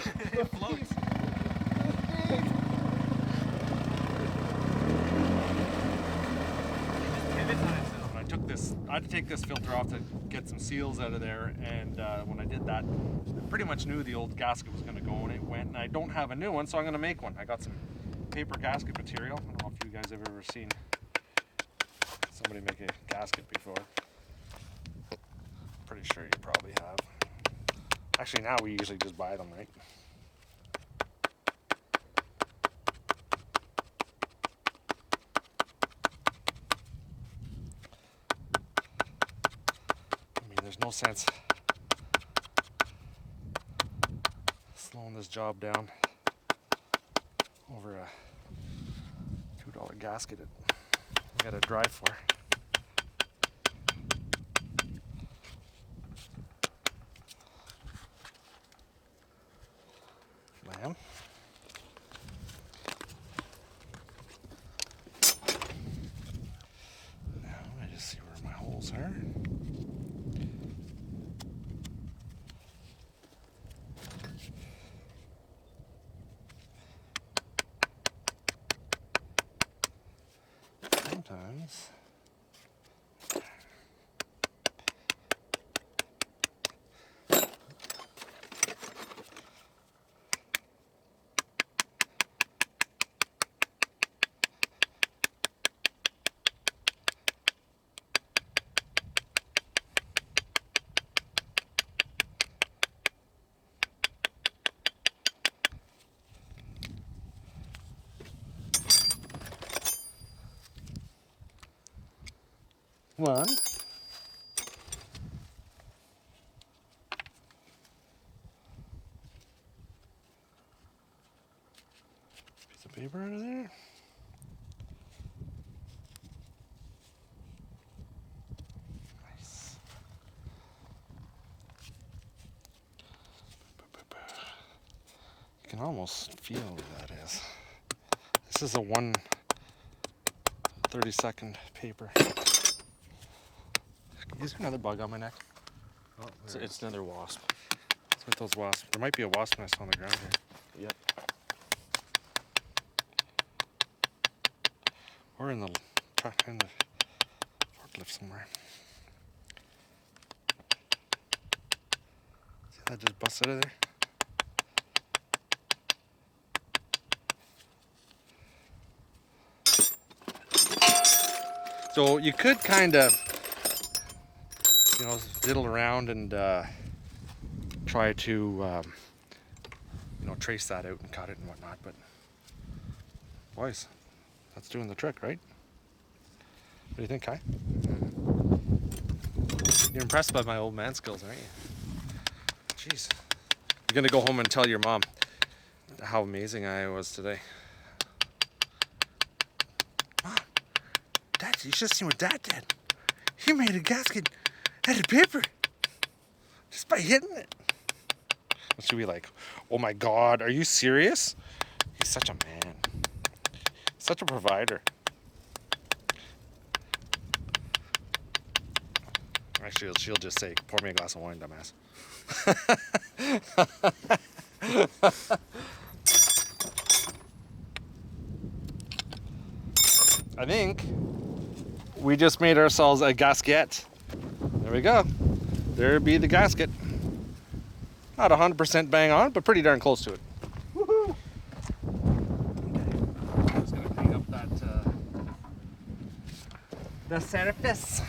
It floats. I had to take this filter off to get some seals out of there, and when I did that, I pretty much knew the old gasket was going to go, and it went, and I don't have a new one, so I'm going to make one. I got some paper gasket material. I don't know if you guys have ever seen somebody make a gasket before. Pretty sure you probably have. Actually, now we usually just buy them, right? There's no sense slowing this job down over a $2 gasket I got to drive for. Lamb. Now I just see where my holes are. Sometimes one. Piece of paper out of there. Nice. You can almost feel what that is. This is a 1/32 paper. Is there another bug on my neck? Oh, it's another wasp. What's with those wasps? There might be a wasp nest on the ground here. Yep. Or in the forklift somewhere. See that just busted out of there? So you could kind of, you know, diddle around and try to, you know, trace that out and cut it and whatnot, but boys, that's doing the trick, right? What do you think, Kai? You're impressed by my old man skills, aren't you? Jeez. You're gonna go home and tell your mom how amazing I was today. Mom, Dad, you should have seen what Dad did. He made a gasket out of paper just by hitting it. And she'll be like, oh my God, are you serious? He's such a man. Such a provider. Actually, she'll just say, pour me a glass of wine, dumbass. I think we just made ourselves a gasket. There we go. There be the gasket. Not 100% bang on, but pretty darn close to it. Woohoo! Okay. I'm just gonna clean up that the surface.